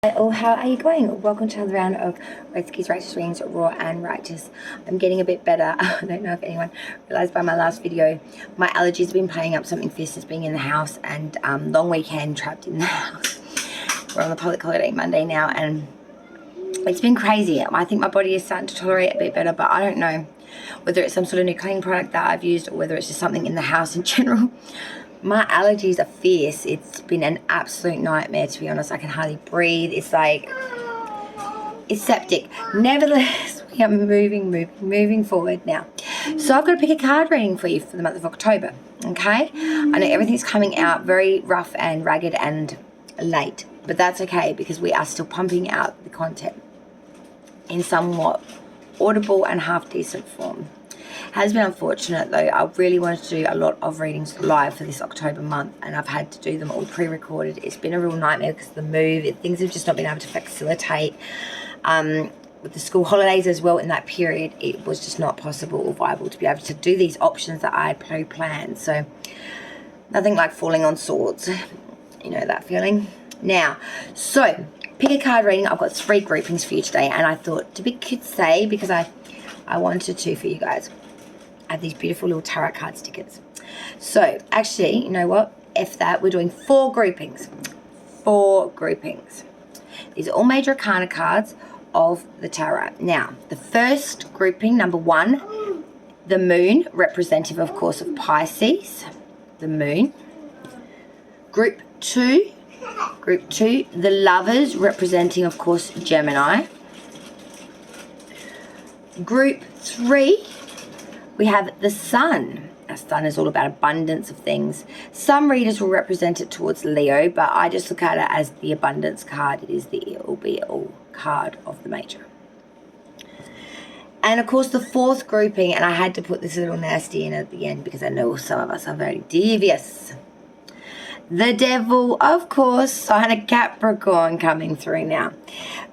Oh, how are you going? Welcome to another round of Reski's Righteous Readings, Raw and Righteous. I'm getting a bit better. I don't know if anyone realised by my last video, my allergies have been playing up something fierce as being in the house, and long weekend trapped in the house. We're on the public holiday Monday now, and it's been crazy. I think my body is starting to tolerate it a bit better, but I don't know whether it's some sort of new cleaning product that I've used or whether it's just something in the house in general. My allergies are fierce. It's been an absolute nightmare, to be honest. I can hardly breathe. It's like, it's septic. Nevertheless, we are moving forward now. So I've got to pick a card reading for you for the month of October, okay? I know everything's coming out very rough and ragged and late, but that's okay because we are still pumping out the content in somewhat audible and half decent form. Has been unfortunate though. I really wanted to do a lot of readings live for this October month, and I've had to do them all pre-recorded. It's been a real nightmare because of the move. Things have just not been able to facilitate. With the school holidays as well in that period, it was just not possible or viable to be able to do these options that I planned. So nothing like falling on swords. You know that feeling? Now, so pick a card reading. I've got 3 groupings for you today, and I thought to be cute say, because I wanted to for you guys. I have these beautiful little tarot card stickers. So actually, you know what? F that. We're doing 4 groupings. 4 groupings. These are all major arcana cards of the tarot. Now, the first grouping, number 1, the moon, representative, of course, of Pisces. The moon. Group 2, the lovers, representing, of course, Gemini. Group 3, we have the sun. Our sun is all about abundance of things. Some readers will represent it towards Leo, but I just look at it as the abundance card. It is the all-be-all card of the major. And of course the 4th grouping, and I had to put this little nasty in at the end because I know some of us are very devious. The devil, of course, sign of Capricorn coming through now.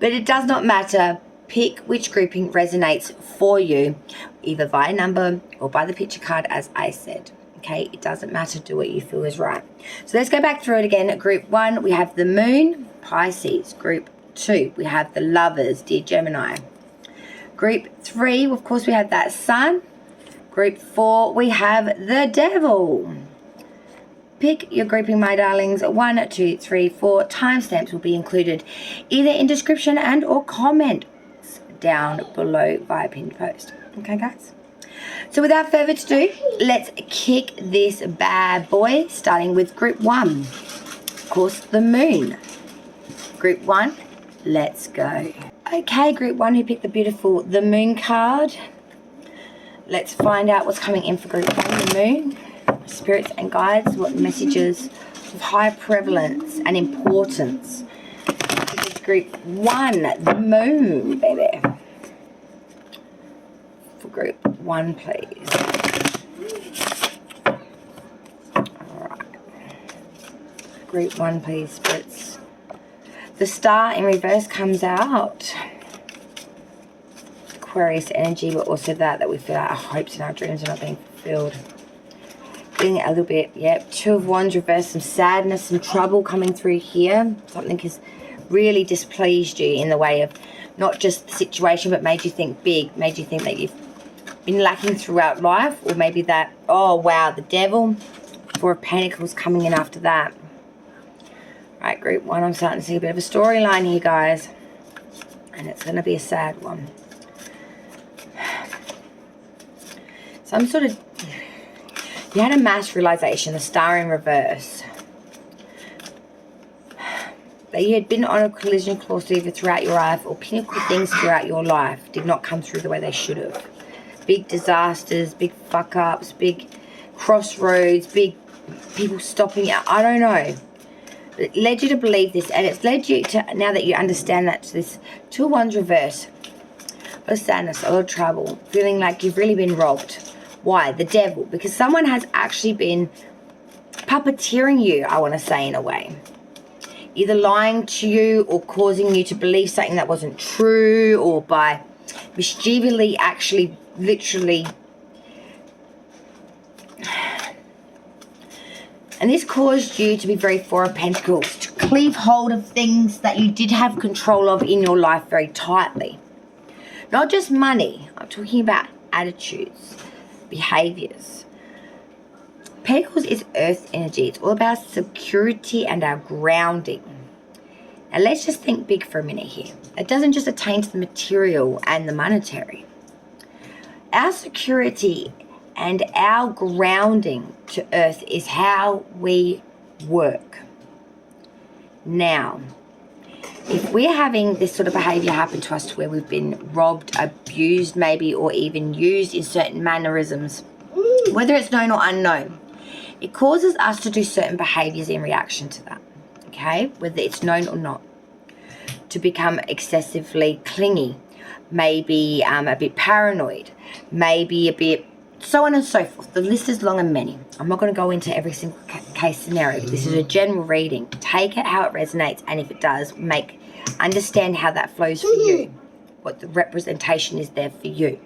But it does not matter. Pick which grouping resonates for you, either via number or by the picture card, as I said. Okay, it doesn't matter. Do what you feel is right. So let's go back through it again. Group 1, we have the moon, Pisces. Group 2, we have the lovers, dear Gemini. Group 3, of course, we have that sun. Group 4, we have the devil. Pick your grouping, my darlings. 1, 2, 3, 4. Timestamps will be included either in description and or comment down below via pinned post. Okay, guys? So without further ado, let's kick this bad boy, starting with group 1. Of course, the moon. Group 1, let's go. Okay, group 1, who picked the beautiful the moon card. Let's find out what's coming in for group 1, the moon. Spirits and guides, what messages of high prevalence and importance. Group 1, the moon, baby. For group 1, please. Alright. Group 1, please, spirits. The star in reverse comes out. Aquarius energy, but also that we feel like our hopes and our dreams are not being fulfilled. Feeling a little bit, yep. 2 of Wands reverse, some sadness, some trouble coming through here. Something has really displeased you in the way of not just the situation, but made you think big, made you think that you've been lacking throughout life, or maybe that, oh wow, the devil. 4 of Pentacles coming in after that. Right, group 1, I'm starting to see a bit of a storyline here, guys, and it's going to be a sad one. Some sort of, you had a mass realization, the star in reverse, that you had been on a collision course either throughout your life, or pinnacle things throughout your life did not come through the way they should have. Big disasters, big fuck-ups, big crossroads, big people stopping you. I don't know. It led you to believe this, and it's led you to, now that you understand that, to this 2 of Wands reverse. A lot of sadness, a lot of trouble, feeling like you've really been robbed. Why? The devil. Because someone has actually been puppeteering you, I want to say, in a way. Either lying to you or causing you to believe something that wasn't true, or by mischievously actually literally And this caused you to be very Four of Pentacles, to cleave hold of things that you did have control of in your life very tightly. Not just money, I'm talking about attitudes, behaviors. Pentacles is earth energy. It's all about security and our grounding. Now let's just think big for a minute here. It doesn't just attain to the material and the monetary. Our security and our grounding to earth is how we work. Now, if we're having this sort of behavior happen to us to where we've been robbed, abused maybe, or even used in certain mannerisms, whether it's known or unknown, it causes us to do certain behaviors in reaction to that, okay? Whether it's known or not. To become excessively clingy, maybe a bit paranoid, maybe a bit so on and so forth. The list is long and many. I'm not going to go into every single case scenario. This is a general reading. Take it how it resonates, and if it does, understand how that flows for you, what the representation is there for you.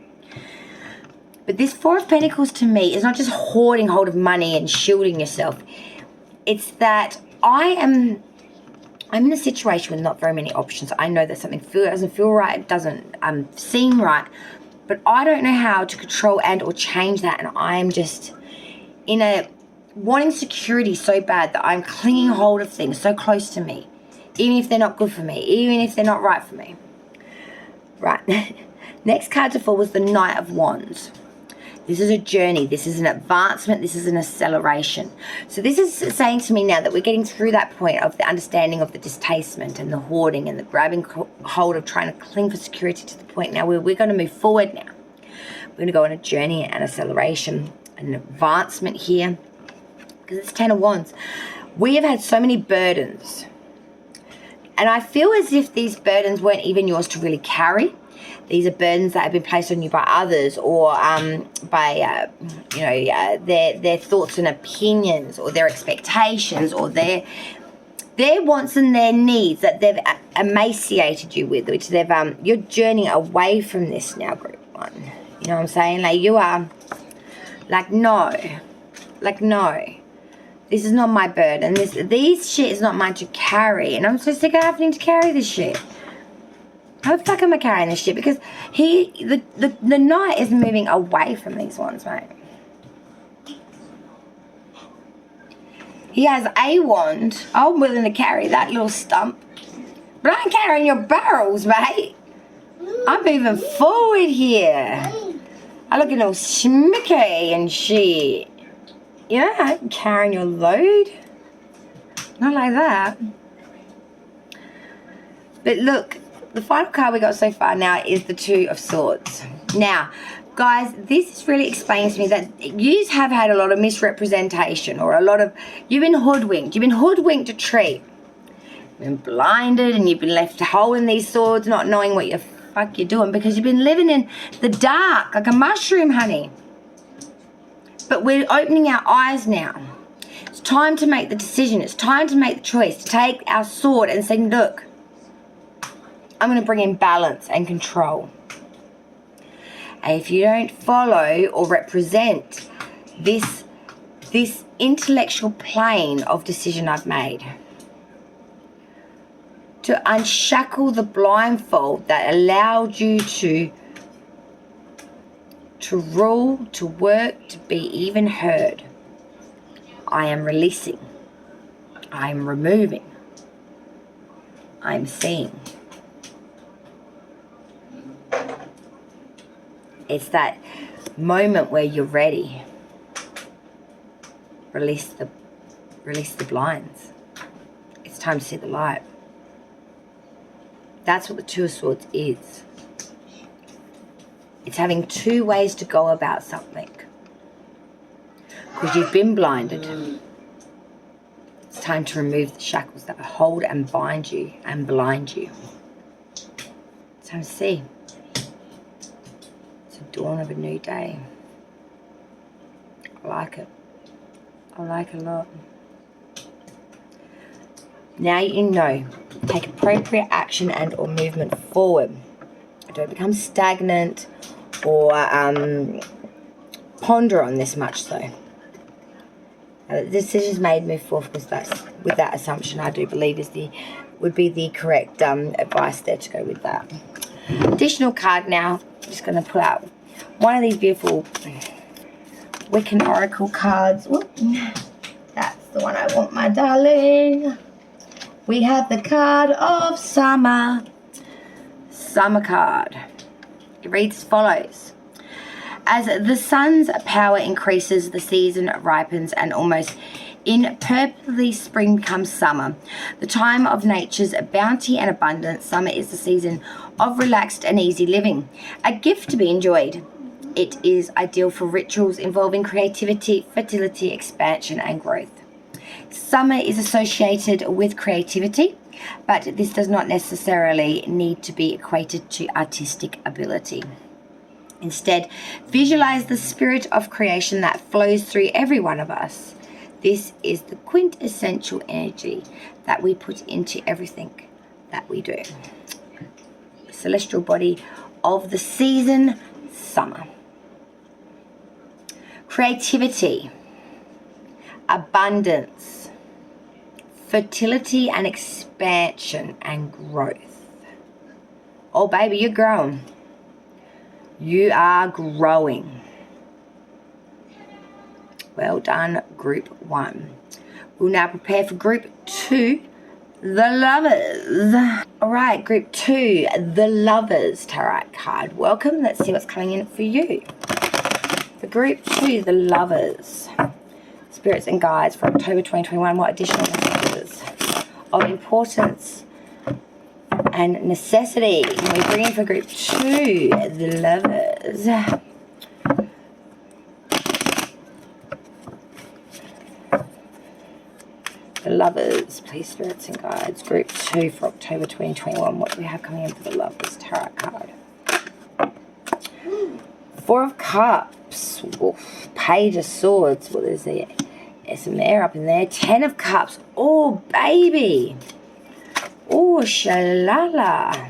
But this Four of Pentacles to me is not just hoarding hold of money and shielding yourself. It's that I'm in a situation with not very many options. I know that something doesn't feel right, it doesn't seem right, but I don't know how to control and or change that, and I'm just in a wanting security so bad that I'm clinging hold of things so close to me, even if they're not good for me, even if they're not right for me. Right. Next card to fall was the Knight of Wands. This is a journey. This is an advancement. This is an acceleration. So this is saying to me now that we're getting through that point of the understanding of the distastement and the hoarding and the grabbing hold of trying to cling for security to the point now where we're going to move forward now. We're going to go on a journey and acceleration, an advancement here, because it's 10 of Wands. We have had so many burdens, and I feel as if these burdens weren't even yours to really carry. These are burdens that have been placed on you by others, or by their thoughts and opinions, or their expectations, or their wants and their needs that they've emaciated you with, which they've you're journeying away from this now, group one. You know what I'm saying? Like, you are no, this is not my burden. These shit is not mine to carry, and I'm so sick of having to carry this shit. How the fuck am I carrying this shit? Because the Knight is moving away from these ones, mate. He has a wand. I'm willing to carry that little stump. But I ain't carrying your barrels, mate. I'm moving forward here. I looking all schmicky and shit. You know, I ain't carrying your load. Not like that. But look, the final card we got so far now is the Two of Swords. Now, guys, this really explains to me that you have had a lot of misrepresentation, or you've been hoodwinked. You've been hoodwinked a treat. You've been blinded, and you've been left holding these swords, not knowing what the fuck you're doing, because you've been living in the dark like a mushroom, honey. But we're opening our eyes now. It's time to make the decision. It's time to make the choice, to take our sword and say, look, I'm going to bring in balance and control. And if you don't follow or represent this intellectual plane of decision I've made, to unshackle the blindfold that allowed you to rule, to work, to be even heard, I am releasing. I am removing. I am seeing. It's that moment where you're ready. Release the blinds. It's time to see the light. That's what the Two of Swords is. It's having two ways to go about something. Because you've been blinded. It's time to remove the shackles that hold and bind you and blind you. It's time to see. Dawn of a new day. I like it. I like it a lot. Now you know. Take appropriate action and or movement forward. Don't become stagnant or ponder on this much so. Decisions made, move forth with that assumption, I do believe would be the correct advice there to go with that. Additional card now. I'm just going to pull out one of these beautiful Wiccan Oracle cards. Whoop. That's the one I want, my darling. We have the card of summer. Summer card. It reads as follows. As the sun's power increases, the season ripens, and almost imperceptibly spring becomes summer. The time of nature's bounty and abundance, summer is the season of relaxed and easy living, a gift to be enjoyed. It is ideal for rituals involving creativity, fertility, expansion, and growth. Summer is associated with creativity, but this does not necessarily need to be equated to artistic ability. Instead, visualize the spirit of creation that flows through every one of us. This is the quintessential energy that we put into everything that we do. The celestial body of the season, summer. Creativity, abundance, fertility and expansion and growth. Oh baby, you're growing. You are growing. Well done, group 1. We'll now prepare for group 2, the lovers. All right, group 2, the lovers tarot card. Welcome. Let's see what's coming in for you. For group 2, the lovers. Spirits and guides for October 2021. What additional messages of importance and necessity can we bring in for group 2, the lovers? The lovers, please, spirits and guides. Group 2 for October 2021. What do we have coming in for the lovers tarot card? 4 of Cups. Oof. Page of Swords. Well, there's some air up in there. 10 of Cups. Oh, baby. Oh, shalala.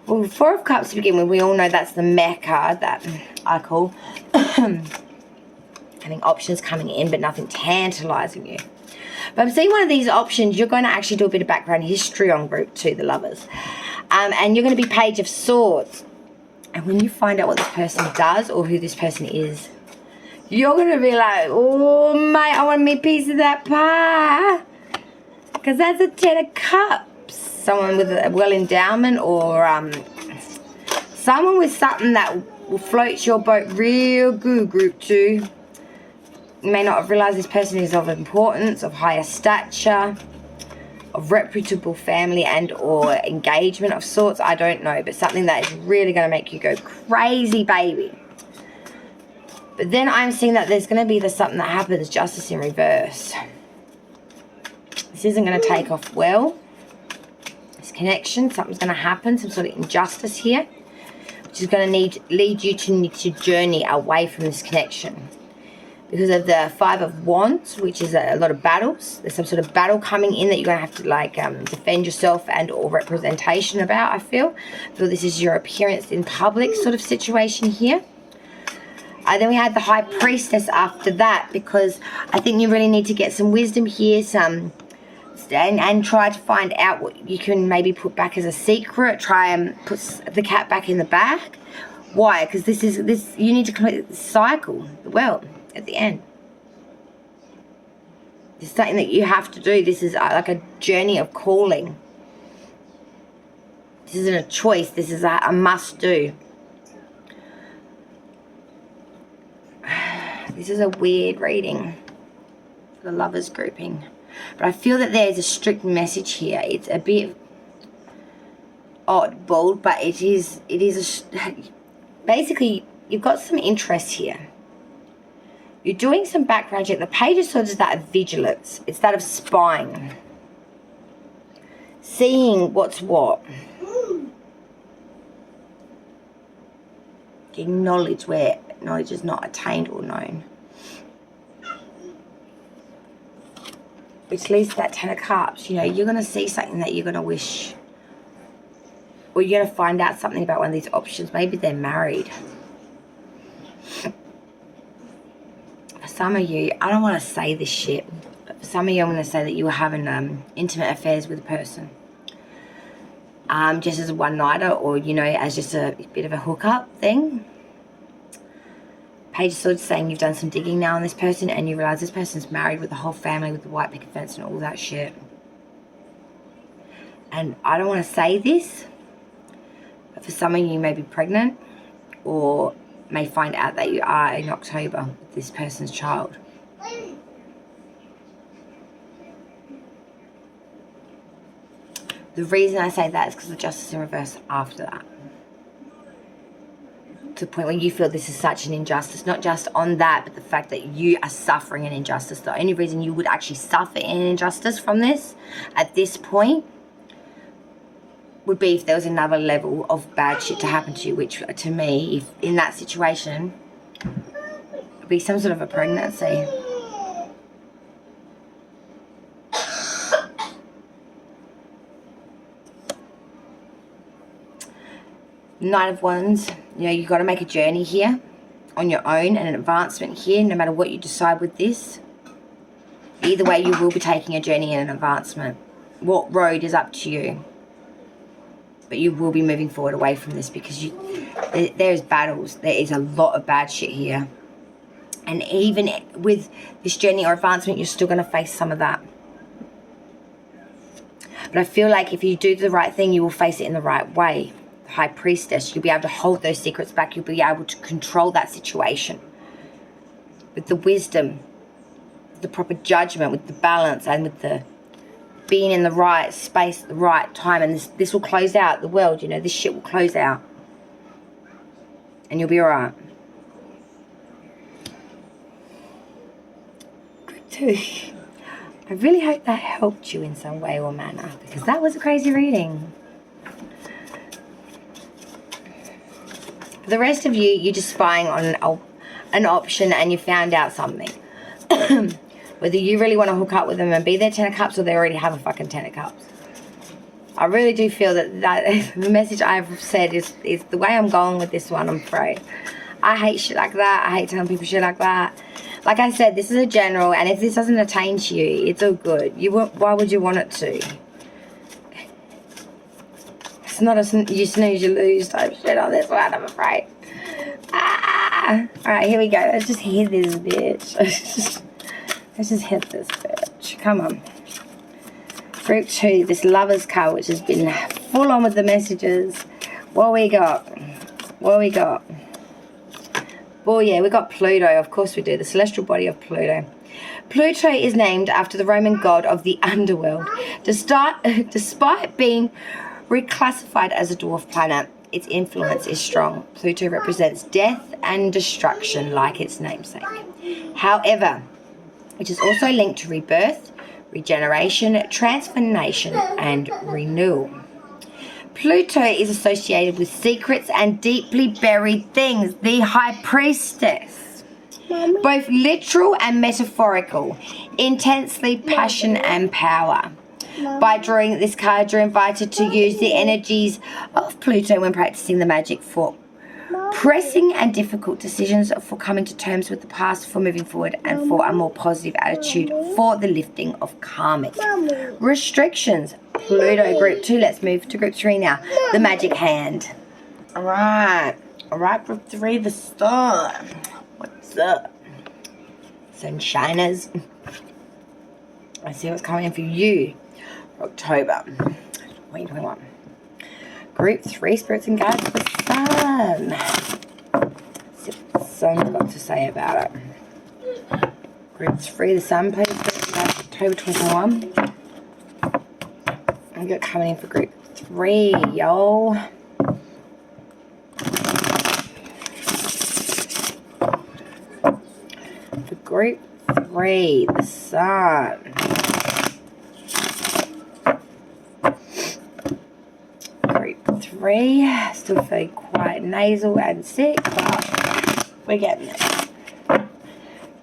Well, 4 of Cups to begin with. We all know that's the meh card that I call. Having options coming in, but nothing tantalizing you. But I'm seeing one of these options. You're going to actually do a bit of background history on group 2, the lovers. And you're going to be Page of Swords. And when you find out what this person does or who this person is, you're going to be like, oh, mate, I want me a piece of that pie. Because that's a 10 of Cups. Someone with a well endowment or someone with something that will float your boat real good, group 2. You may not have realised this person is of importance, of higher stature, of reputable family and or engagement of sorts. I don't know, but something that is really going to make you go crazy, baby. But then I'm seeing that there's going to be something that happens, justice in reverse. This isn't going to take off well. This connection, something's going to happen, some sort of injustice here, which is going to lead you to need to journey away from this connection. Because of the 5 of Wands, which is a lot of battles. There's some sort of battle coming in that you're going to have to like defend yourself and or representation about, I feel. This is your appearance in public sort of situation here. Then we had the High Priestess after that, because I think you really need to get some wisdom here, and try to find out what you can maybe put back as a secret. Try and put the cat back in the bag. Why? Because you need to complete the cycle. Well, at the end, it's something that you have to do. This is like a journey of calling. This isn't a choice. This is a must do. This is a weird reading for the lovers grouping, but I feel that there's a strict message here. It's a bit oddball, but it is basically you've got some interest here. You're doing some background check. The Page of Swords is that of vigilance. It's that of spying. Seeing what's what. Getting knowledge where knowledge is not attained or known. Which leads to that 10 of Cups. You know, you're going to see something that you're going to wish. Or you're going to find out something about one of these options. Maybe they're married. For some of you, I don't want to say this shit, but for some of you, I'm going to say that you were having intimate affairs with a person. Just as a one-nighter, or, you know, as just a bit of a hookup thing. Page of Swords saying you've done some digging now on this person and you realise this person's married with the whole family, with the white picket fence and all that shit. And I don't want to say this, but for some of you may be pregnant or may find out that you are in October with this person's child. The reason I say that is because the Justice in reverse after that. To the point where you feel this is such an injustice, not just on that, but the fact that you are suffering an injustice. The only reason you would actually suffer an injustice from this at this point would be if there was another level of bad shit to happen to you, which to me, if in that situation, would be some sort of a pregnancy. Knight of Wands, you know, you've got to make a journey here on your own and an advancement here, no matter what you decide with this. Either way, you will be taking a journey and an advancement. What road is up to you? But you will be moving forward away from this because there's battles. There is a lot of bad shit here. And even with this journey or advancement, you're still going to face some of that. But I feel like if you do the right thing, you will face it in the right way. High Priestess, you'll be able to hold those secrets back. You'll be able to control that situation with the wisdom, the proper judgment, with the balance, and with the being in the right space at the right time. And this will close out the world, you know, this shit will close out and you'll be all right. Good too. I really hope that helped you in some way or manner, because that was a crazy reading. For the rest of you, you're just spying on an option and you found out something. Whether you really want to hook up with them and be their 10 of cups, or they already have a fucking 10 of cups. I really do feel that the message I've said is the way I'm going with this one, I'm afraid. I hate shit like that. I hate telling people shit like that. Like I said, this is a general, and if this doesn't attain to you, it's all good. Why would you want it to? It's not a you snooze, you lose type shit on this one, I'm afraid. Alright, here we go. Let's just hit this bitch. Let's just hit this bitch. Come on. Group 2, this Lover's card, which has been full on with the messages. What we got? What we got? Oh yeah, we got Pluto. Of course we do. The celestial body of Pluto. Pluto is named after the Roman god of the underworld. Despite being reclassified as a dwarf planet, its influence is strong. Pluto represents death and destruction, like its namesake. However, it is also linked to rebirth, regeneration, transformation, and renewal. Pluto is associated with secrets and deeply buried things. The High Priestess. Mommy. Both literal and metaphorical. Intensely passion and power. By drawing this card, you're invited to use the energies of Pluto when practicing the magic for pressing and difficult decisions, for coming to terms with the past, for moving forward, and for a more positive attitude, for the lifting of karmic restrictions. Pluto, Group 2. Let's move to Group 3 now. The Magic Hand. Alright, Group 3, the Sun. What's up, Sunshiners? I see what's coming in for you. October 2021. Group 3, Spirits and Guides, the Sun. Let's see what the Sun's got to say about it. Group 3, the Sun, please. October 2021. I got coming in for Group 3, y'all. For Group 3, the Sun. Group 3, still feeling quite nasal and sick, but we're getting there.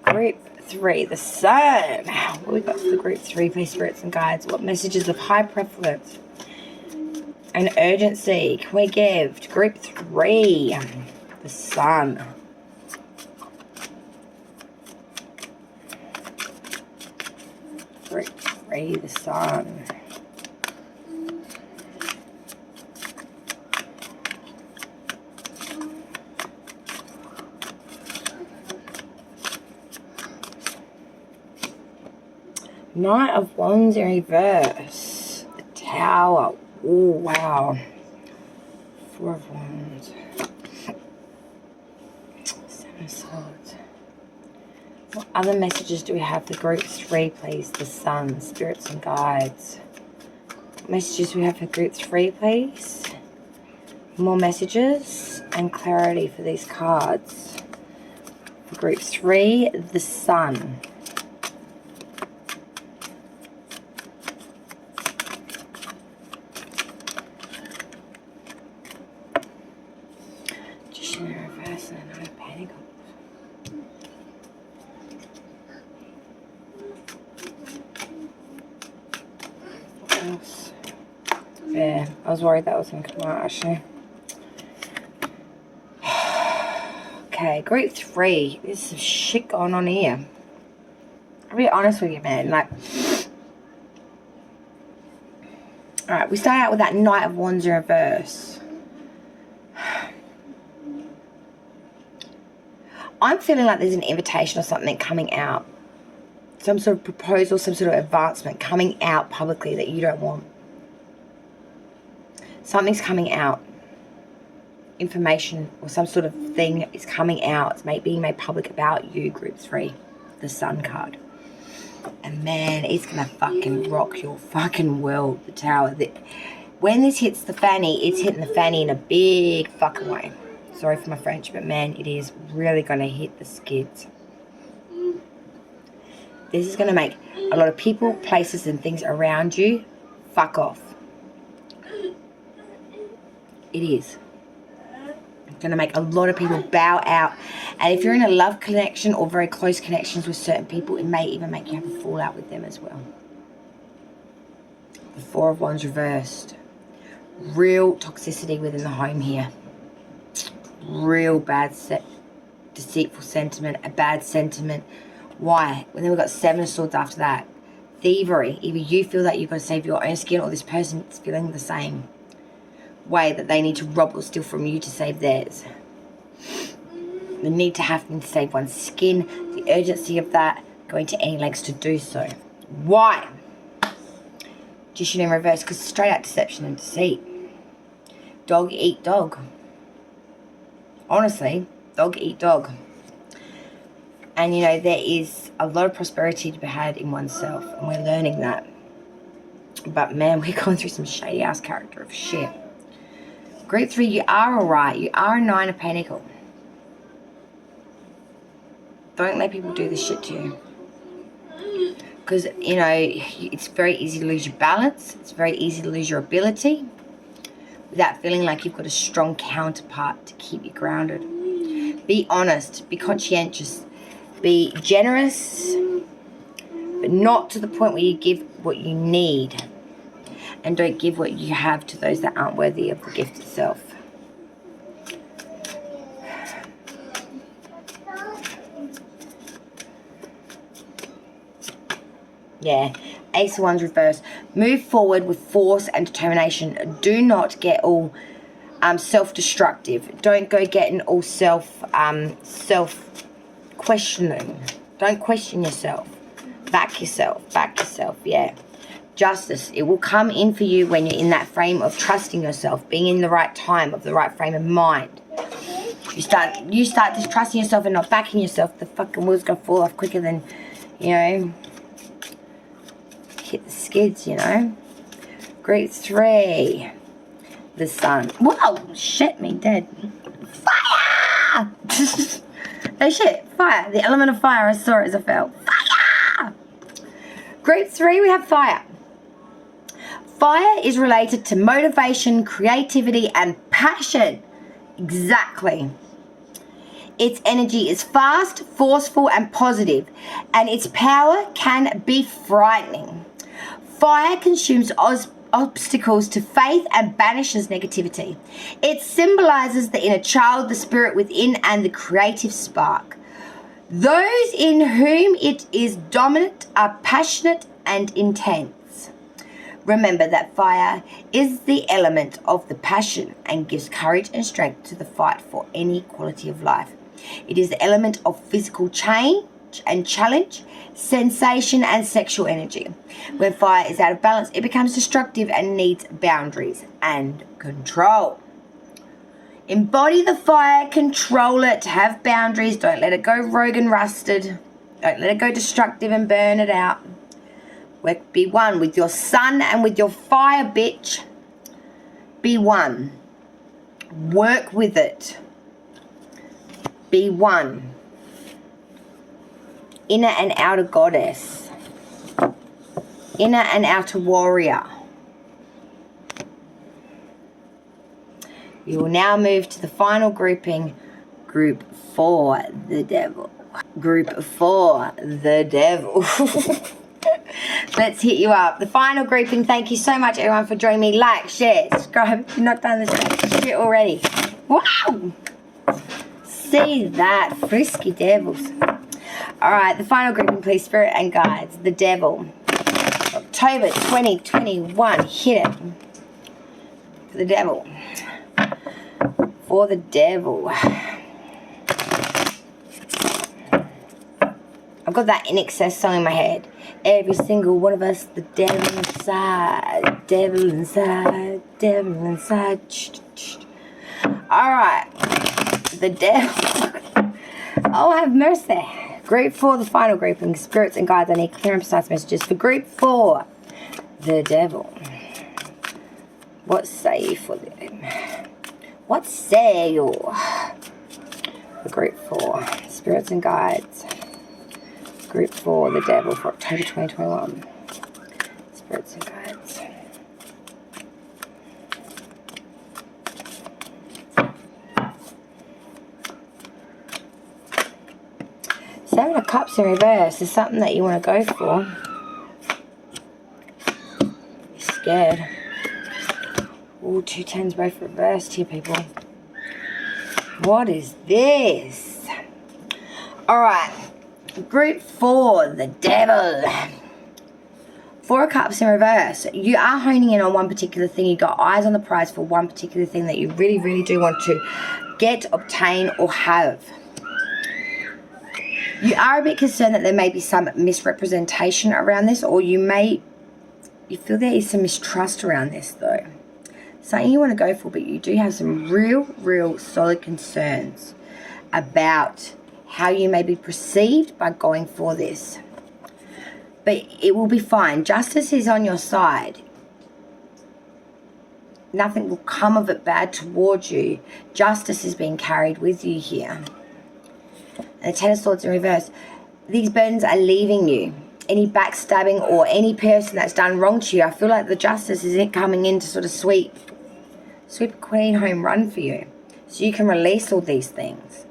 Group 3, the Sun. What we got for the Group 3, please, Spirits and Guides? What messages of high prevalence and urgency can we give to Group 3, the Sun? Group 3, the Sun. Knight of Wands in reverse. The Tower. Oh, wow. 4 of Wands. 7 of Swords. What other messages do we have for group 3, please? The Sun, Spirits and Guides. What messages do we have for group 3, please? More messages and clarity for these cards. For group 3, the Sun. Reverse and a Knight of Pentacles. What else? Yeah, I was worried that was going to come out actually. Okay, group 3. There's some shit going on here. I'll be honest with you, man. Like, alright, we start out with that Knight of Wands in reverse. I'm feeling like there's an invitation or something coming out. Some sort of proposal, some sort of advancement coming out publicly that you don't want. Something's coming out. Information or some sort of thing is coming out. It's being made public about you, group 3. The Sun card. And man, it's going to fucking rock your fucking world, the Tower. When this hits the fanny, it's hitting the fanny in a big fucking way. Sorry for my French, but man, it is really going to hit the skids. This is going to make a lot of people, places, and things around you fuck off. It is. It's going to make a lot of people bow out. And if you're in a love connection or very close connections with certain people, it may even make you have a fallout with them as well. The 4 of Wands reversed. Real toxicity within the home here. Real bad deceitful sentiment, a bad sentiment. Why? When then we've got 7 of Swords after that. Thievery. Either you feel that you've got to save your own skin, or this person is feeling the same way, that they need to rob or steal from you to save theirs. The need to have to save one's skin, the urgency of that, going to any lengths to do so. Why? Magician in reverse, because straight out deception and deceit. Dog eat dog. Honestly, dog eat dog. And you know, there is a lot of prosperity to be had in oneself, and we're learning that. But man, we're going through some shady ass character of shit. Group 3, you are alright. You are a 9 of Pentacles. Don't let people do this shit to you. Because, you know, it's very easy to lose your balance. It's very easy to lose your ability without feeling like you've got a strong counterpart to keep you grounded. Be honest. Be conscientious. Be generous. But not to the point where you give what you need. And don't give what you have to those that aren't worthy of the gift itself. Yeah, Ace of Wands reverse. Move forward with force and determination. Do not get all self-destructive. Don't go getting all self-questioning. Don't question yourself. Back yourself, yeah. Justice, it will come in for you when you're in that frame of trusting yourself, being in the right time, of the right frame of mind. You start distrusting yourself and not backing yourself, the fucking wheel's gonna fall off quicker than, you know, hit the skids, you know. Group 3, the Sun. Whoa, shit, me dead. Fire! No shit, fire. The element of fire, I saw it as I fell. Fire! Group 3, we have fire. Fire is related to motivation, creativity, and passion. Exactly. Its energy is fast, forceful, and positive, and its power can be frightening. Fire consumes obstacles to faith and banishes negativity. It symbolizes the inner child, the spirit within, and the creative spark. Those in whom it is dominant are passionate and intense. Remember that fire is the element of the passion and gives courage and strength to the fight for any quality of life. It is the element of physical change and challenge, sensation and sexual energy. When fire is out of balance, it becomes destructive and needs boundaries and control. Embody the fire, control it, have boundaries, don't let it go rogue and rusted. Don't let it go destructive and burn it out. Be one with your sun and with your fire, bitch. Be one. Work with it. Be one. Inner and outer goddess. Inner and outer warrior. We will now move to the final grouping, Group 4, the devil. Group 4, the devil. Let's hit you up. The final grouping, thank you so much everyone for joining me. Like, share, subscribe if you've not done this shit already. Wow! See that, frisky devils. Alright, the final grouping, please, Spirit and Guides, the devil. October 2021, hit it. For the devil. For the devil. I've got that In Excess song in my head. Every single one of us, the devil inside, devil inside, devil inside. Alright. The devil. Oh, have mercy. Group 4, the final grouping, Spirits and Guides. I need clear and precise messages for Group 4, the devil. What say you for them? What say you for Group 4, Spirits and Guides? Group 4, the devil, for October 2021. Spirits and Guides. Seven of Cups in reverse is something that you want to go for. You're scared. Ooh, 2 tens both reversed here, people. What is this? Alright. Group 4, the devil. 4 of Cups in reverse. You are honing in on one particular thing. You got eyes on the prize for one particular thing that you really, really do want to get, obtain, or have. You are a bit concerned that there may be some misrepresentation around this, or you feel there is some mistrust around this though. Something you want to go for, but you do have some real solid concerns about how you may be perceived by going for this. But it will be fine. Justice is on your side. Nothing will come of it bad towards you. Justice is being carried with you here. And the Ten of Swords in reverse. These burdens are leaving you. Any backstabbing or any person that's done wrong to you, I feel like the justice is coming in to sort of sweep a clean home run for you. So you can release all these things.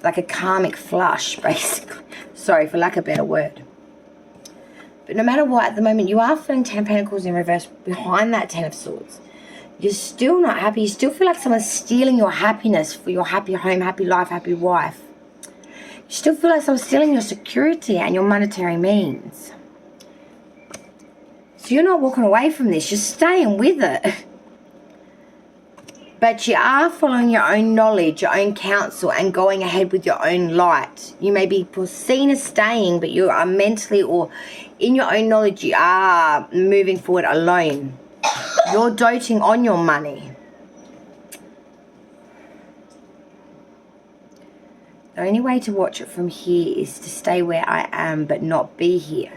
Like a karmic flush, basically. Sorry, for lack of a better word. But no matter what, at the moment, you are feeling 10 Pentacles in reverse behind that 10 of Swords. You're still not happy. You still feel like someone's stealing your happiness for your happy home, happy life, happy wife. You still feel like someone's stealing your security and your monetary means. So you're not walking away from this. You're staying with it. But you are following your own knowledge, your own counsel, and going ahead with your own light. You may be seen as staying, but you are mentally or in your own knowledge, you are moving forward alone. You're doting on your money. The only way to watch it from here is to stay where I am, but not be here.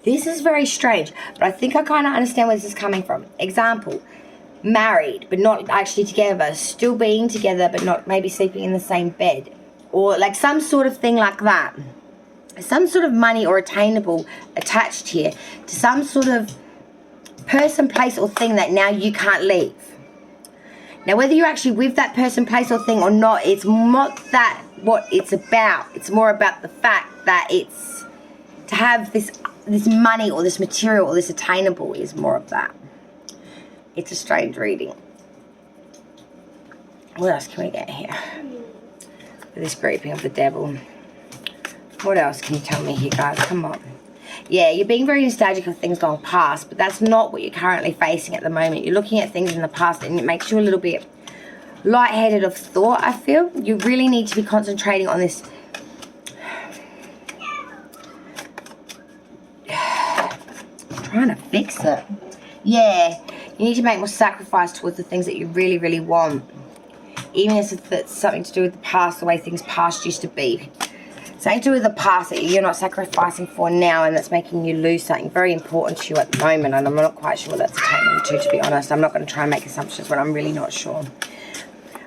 This is very strange, but I think I kind of understand where this is coming from. Example. Married but not actually together, still being together but not maybe sleeping in the same bed, or like some sort of thing like that. Some sort of money or attainable attached here to some sort of person, place or thing that now you can't leave. Now whether you're actually with that person, place or thing or not, it's not that what it's about. It's more about the fact that it's to have this money or this material or this attainable is more of that. It's a strange reading. What else can we get here? For this grouping of the devil. What else can you tell me here, guys? Come on. Yeah, you're being very nostalgic of things long past, but that's not what you're currently facing at the moment. You're looking at things in the past and it makes you a little bit lightheaded of thought, I feel. You really need to be concentrating on this. I'm trying to fix it. Yeah, you need to make more sacrifice towards the things that you really, really want. Even if it's something to do with the past, the way things past used to be. Something to do with the past that you're not sacrificing for now and that's making you lose something very important to you at the moment. And I'm not quite sure what that's attaining to be honest. I'm not going to try and make assumptions when I'm really not sure.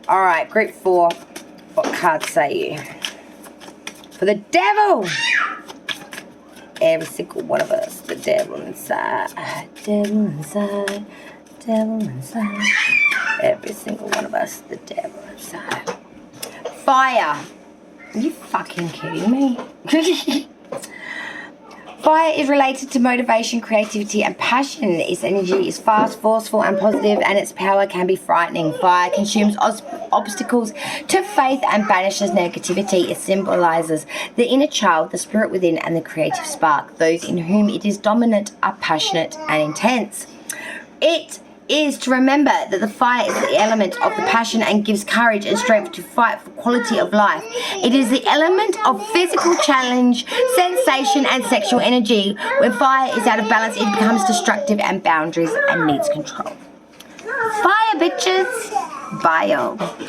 Alright, group 4. What cards say you? For the devil! Every single one of us. The devil inside. Devil inside. Devil inside. Every single one of us. The devil inside. Fire! Are you fucking kidding me? Fire is related to motivation, creativity, and passion. Its energy is fast, forceful, and positive, and its power can be frightening. Fire consumes obstacles to faith and banishes negativity. It symbolizes the inner child, the spirit within, and the creative spark. Those in whom it is dominant are passionate and intense. It is to remember that the fire is the element of the passion and gives courage and strength to fight for quality of life. It is the element of physical challenge, sensation, and sexual energy. When fire is out of balance, it becomes destructive and boundaries and needs control. Fire, bitches! Bye, y'all.